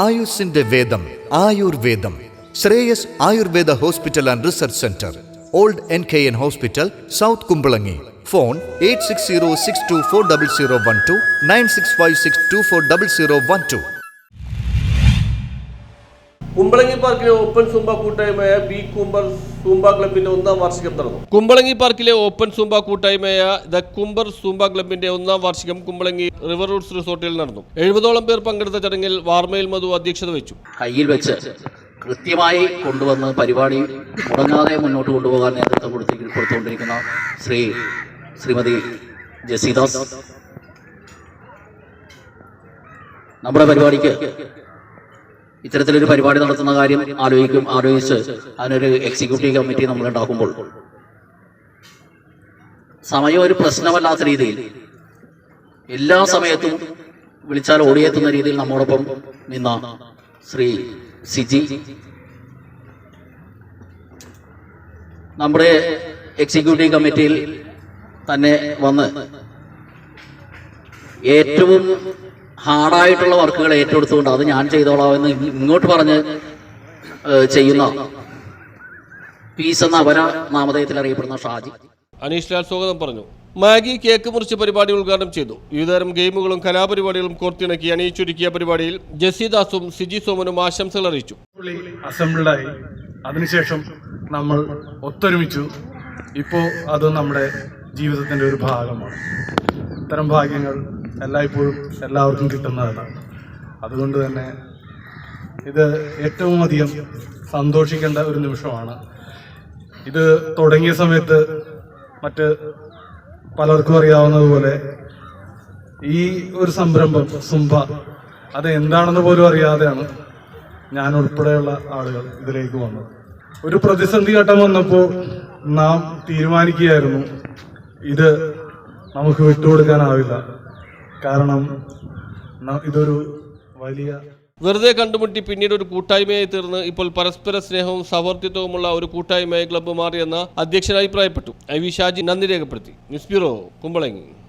ആയുസിന്റെ വേദം ആയുർവേദം. Shreyas Ayurveda hospital and research centre, old NKN hospital, south Kumbalangi. Phone 8606240012 9656240012. Kumbalangi പാർക്കിലെ ഓപ്പൺ സൂംബ കൂട്ടായ്മയായ ബി കുംബർ സൂംബ ക്ലബിന്റെ 1ാം വാർഷികം നടന്നു. കുമ്പളങ്ങി പാർക്കിലെ ഓപ്പൺ സൂംബ കൂട്ടായ്മയായ ദ കുംബർ സൂംബ ക്ലബിന്റെ 1ാം വാർഷികം കുമ്പളങ്ങി റിവർ റൂട്ട്സ് റിസോർട്ടിൽ നടന്നു. 70ഓളം പേർ പങ്കെടുത്ത ചടങ്ങിൽ വാർമയിൽ മധു അധ്യക്ഷത വഹിച്ചു. കയ്യിൽ വെച്ച് കൃത്യമായി കൊണ്ടുവന്ന് പരിപാടി മുടങ്ങാതെ മുന്നോട്ട് കൊണ്ടുപോകാൻ നേതൃത്വം കൊടുത്തുകൊണ്ടിരിക്കുന്ന ശ്രീമതി ജസീദാസ് നമ്മുടെ പരിപാടിക്ക് ഇത്തരത്തിലൊരു പരിപാടി നടത്തുന്ന കാര്യം ആലോചിച്ച് അതിനൊരു എക്സിക്യൂട്ടീവ് കമ്മിറ്റി നമ്മൾ ഉണ്ടാക്കുമ്പോൾ സമയം ഒരു പ്രശ്നമല്ലാത്ത രീതിയിൽ എല്ലാ സമയത്തും വിളിച്ചാൽ ഓടിയെത്തുന്ന രീതിയിൽ നമ്മോടൊപ്പം നിന്ന ശ്രീ സിജി നമ്മുടെ എക്സിക്യൂട്ടീവ് കമ്മിറ്റിയിൽ തന്നെ വന്ന് ഏറ്റവും ഹാർഡായിട്ടുള്ള വർക്കുകൾ ഏറ്റെടുത്തുകൊണ്ട് അത് ഞാൻ ചെയ്തോളാമെന്ന് ഇങ്ങോട്ട് പറഞ്ഞ് ചെയ്യുന്ന പീസ് എന്ന അപര നാമധേയത്തിൽ അറിയപ്പെടുന്ന ഷാജി. അനീഷ് ലാൽ സ്വാഗതം പറഞ്ഞു. മാഗി കേക്ക് മുറിച്ച് പരിപാടി ഉദ്ഘാടനം ചെയ്തു. വിവിധതരം ഗെയിമുകളും കലാപരിപാടികളും കോർത്തിണക്കി അണിയിച്ചൊരുക്കിയ പരിപാടിയിൽ ജസീദാസും സിജി സോമനും ആശംസകൾ അറിയിച്ചു. അസംബ്ലിഡായി അതിനുശേഷം നമ്മൾ ഒത്തൊരുമിച്ചു. ഇപ്പോൾ അത് നമ്മുടെ ജീവിതത്തിൻ്റെ ഒരു ഭാഗമാണ്. ഇത്തരം ഭാഗ്യങ്ങൾ എല്ലായ്പ്പോഴും എല്ലാവർക്കും കിട്ടുന്നതല്ല. അതുകൊണ്ട് തന്നെ ഇത് ഏറ്റവും അധികം സന്തോഷിക്കേണ്ട ഒരു നിമിഷമാണ്. ഇത് തുടങ്ങിയ സമയത്ത് മറ്റ് പലർക്കും അറിയാവുന്നതുപോലെ ഈ ഒരു സംരംഭം സുംബ അത് എന്താണെന്ന് പോലും അറിയാതെയാണ് ഞാൻ ഉൾപ്പെടെയുള്ള ആളുകൾ ഇതിലേക്ക് വന്നത്. ഒരു പ്രതിസന്ധി ഘട്ടം വന്നപ്പോൾ നാം തീരുമാനിക്കുകയായിരുന്നു ഇത് നമുക്ക് വിട്ടുകൊടുക്കാനാവില്ല. കാരണം ഇതൊരു വലിയ വെറുതെ കണ്ടുമുട്ടി പിന്നീട് ഒരു കൂട്ടായ്മയായി തീർന്ന് ഇപ്പോൾ പരസ്പര സ്നേഹവും സൗഹാർദ്ദത്വവുമുള്ള ഒരു കൂട്ടായ്മയായി ക്ലബ്ബ് മാറിയെന്ന് അധ്യക്ഷൻ അഭിപ്രായപ്പെട്ടു. IV ഷാജി നന്ദി രേഖപ്പെടുത്തി. News bureau, Kumbalangi.